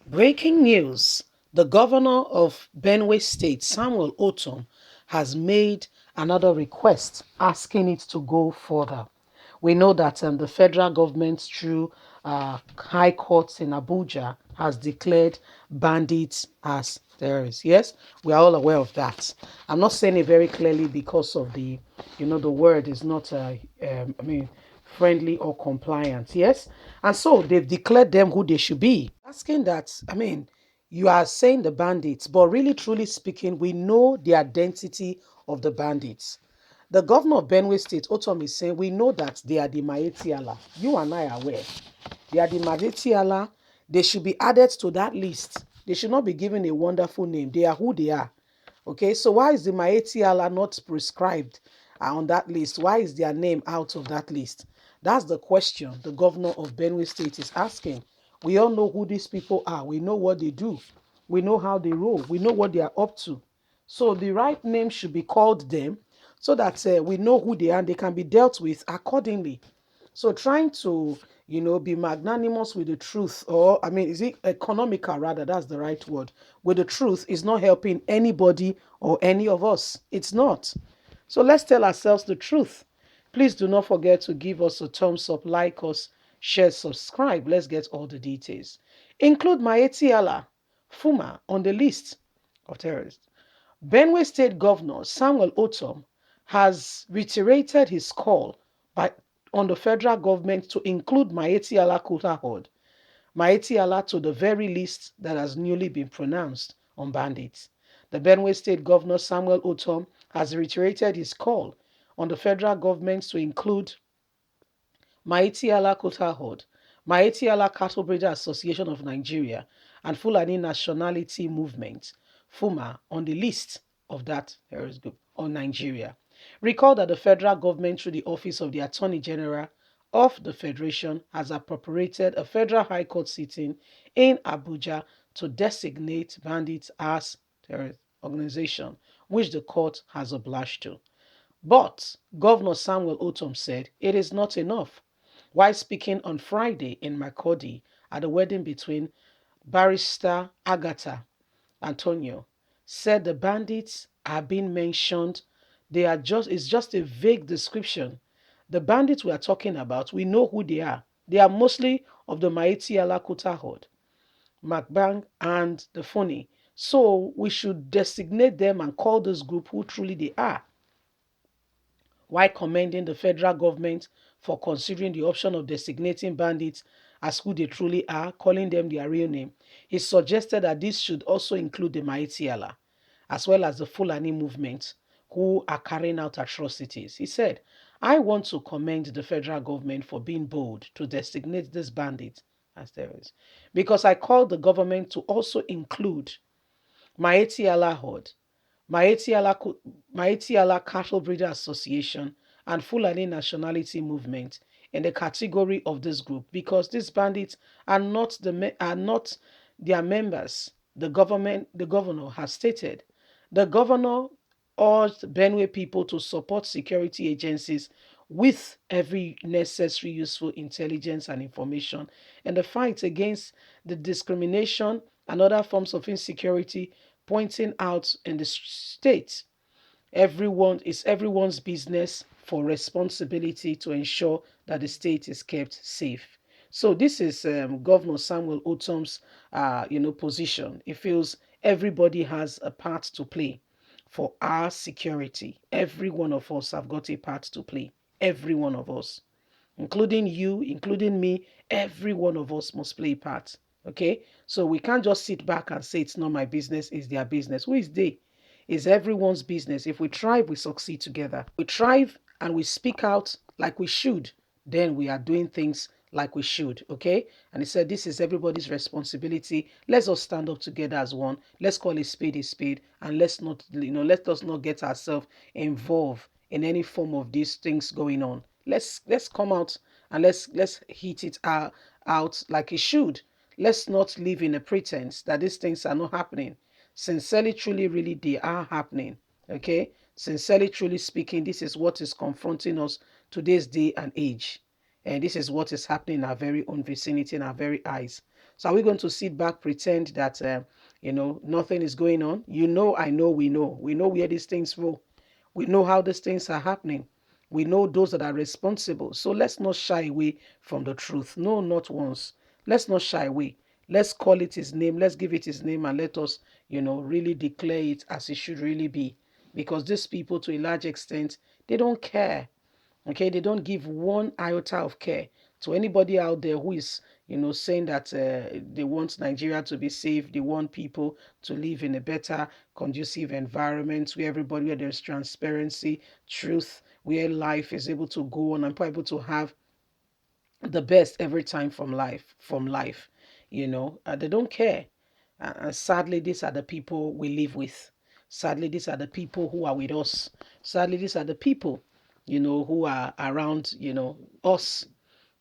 Breaking news. The governor of Benue State, Samuel Ortom, has made another request asking it to go further. We know that the federal government, through high courts in Abuja, has declared bandits as terrorists. Yes, we are all aware of that. I'm not saying it very clearly because of the word is not, friendly or compliant. Yes, and so they've declared them who they should be. Asking that, you are saying the bandits, but really, truly speaking, we know the identity of the bandits. The governor of Benue State, Otom, is saying, we know that they are the Miyetti Allah. You and I are aware. They are the Miyetti Allah. They should be added to that list. They should not be given a wonderful name. They are who they are. Okay, so why is the Miyetti Allah not prescribed on that list? Why is their name out of that list? That's the question the governor of Benue State is asking. We all know who these people are. We know what they do. We know how they roll. We know what they are up to. So the right name should be called them so that we know who they are and they can be dealt with accordingly. So trying to, be magnanimous with the truth, or is it economical rather? That's the right word. With the truth is not helping anybody or any of us. It's not. So let's tell ourselves the truth. Please do not forget to give us a thumbs up, like us, share, subscribe. Let's get all the details. Include Miyetti Allah, Funma on the list of terrorists. Benue State Governor Samuel Ortom has reiterated his call on the federal government to include Miyetti Allah Kutahod, Miyetti Allah to the very list that has newly been pronounced on bandits. The Benue State Governor Samuel Ortom has reiterated his call on the federal government to include Miyetti Allah Kotahod, Miyetti Allah Cattle Breeder Association of Nigeria, and Fulani Nationality Movement, Funma, on the list of that terrorist group on Nigeria. Recall that the federal government, through the Office of the Attorney General of the Federation, has appropriated a federal high court sitting in Abuja to designate bandits as terrorist organization, which the court has obliged to. But Governor Samuel Ortom said it is not enough. While speaking on Friday in Makurdi at the wedding between Barrister Agatha Antonio, said the bandits are being mentioned. It's just a vague description. The bandits we are talking about, we know who they are. They are mostly of the Miyetti Allah Kutahod, Makbang, and the Funi. So we should designate them and call this group who truly they are, while commending the federal government for considering the option of designating bandits as who they truly are, calling them their real name. He suggested that this should also include the Miyetti Allah, as well as the Fulani movement, who are carrying out atrocities. He said, I want to commend the federal government for being bold to designate these bandits as terrorists, because I called the government to also include Miyetti Allah Horde, Miyetti Allah Cattle Breeder Association, and Fulani Nationality Movement in the category of this group, because these bandits are not their members. The governor has stated. The governor urged Benue people to support security agencies with every necessary useful intelligence and information in the fight against the discrimination and other forms of insecurity, pointing out in the state everyone's business for responsibility to ensure that the state is kept safe. So this is Governor Samuel Otom's position. He feels everybody has a part to play for our security. Every one of us have got a part to play. Every one of us, including you, including me, every one of us must play a part. Okay? So we can't just sit back and say it's not my business, it's their business. Who is they? It's everyone's business. If we thrive, we succeed together. We thrive and we speak out like we should, then we are doing things like we should. Okay? And he said, this is everybody's responsibility. Let's all stand up together as one. Let's call a spade, and let us not get ourselves involved in any form of these things going on. Let's come out and let's hit it out like it should. Let's not live in a pretense that these things are not happening. Sincerely, truly, really, they are happening. Okay? Sincerely, truly speaking, this is what is confronting us today's day and age. And this is what is happening in our very own vicinity, in our very eyes. So are we going to sit back, pretend that nothing is going on? I know, we know where these things go. We know how these things are happening. We know those that are responsible. So let's not shy away from the truth. No, not once. Let's not shy away. Let's call it his name. Let's give it his name and let us, really declare it as it should really be. Because these people, to a large extent, they don't care. Okay, they don't give one iota of care to anybody out there who is, saying that they want Nigeria to be safe. They want people to live in a better, conducive environment where there's transparency, truth, where life is able to go on and people are able to have the best every time from life. They don't care. And sadly, these are the people we live with. Sadly, these are the people who are with us. Sadly, these are the people, who are around, us.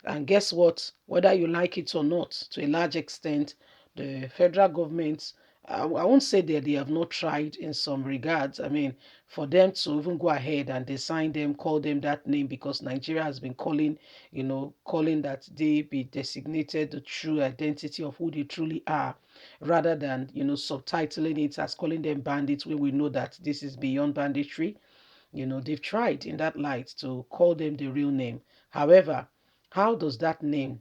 And guess what? Whether you like it or not, to a large extent, the federal government, I won't say that they have not tried in some regards. I mean, for them to even go ahead and design them, call them that name, because Nigeria has been calling that they be designated the true identity of who they truly are, rather than, subtitling it as calling them bandits when we know that this is beyond banditry. They've tried in that light to call them the real name. However, how does that name,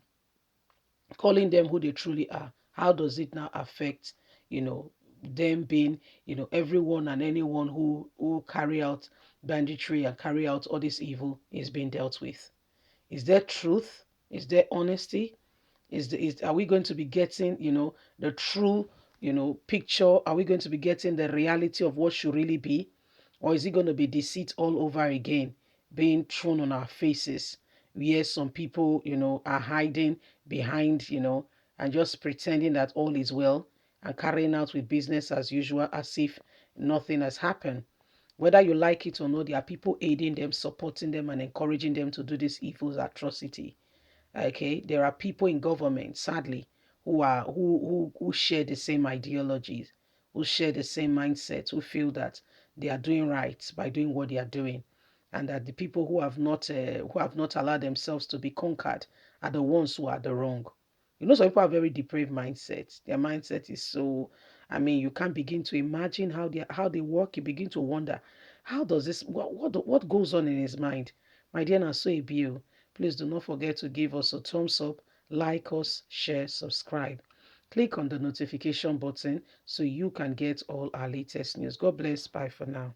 calling them who they truly are, how does it now affect, them being, everyone and anyone who carry out banditry and carry out all this evil is being dealt with? Is there truth? Is there honesty? Are we going to be getting, the true, picture? Are we going to be getting the reality of what should really be? Or is it going to be deceit all over again, being thrown on our faces? Where some people, are hiding behind, and just pretending that all is well and carrying out with business as usual as if nothing has happened. Whether you like it or not, there are people aiding them, supporting them, and encouraging them to do this evil atrocity. Okay, there are people in government, sadly, who share the same ideologies, who share the same mindset, who feel that they are doing right by doing what they are doing, and that the people who have not allowed themselves to be conquered are the ones who are the wrong. Some people have very depraved mindsets. Their mindset is so, I mean, you can't begin to imagine how they work. You begin to wonder, how does this, what goes on in his mind? My dear Naso, please do not forget to give us a thumbs up, like us, share, subscribe. Click on the notification button so you can get all our latest news. God bless. Bye for now.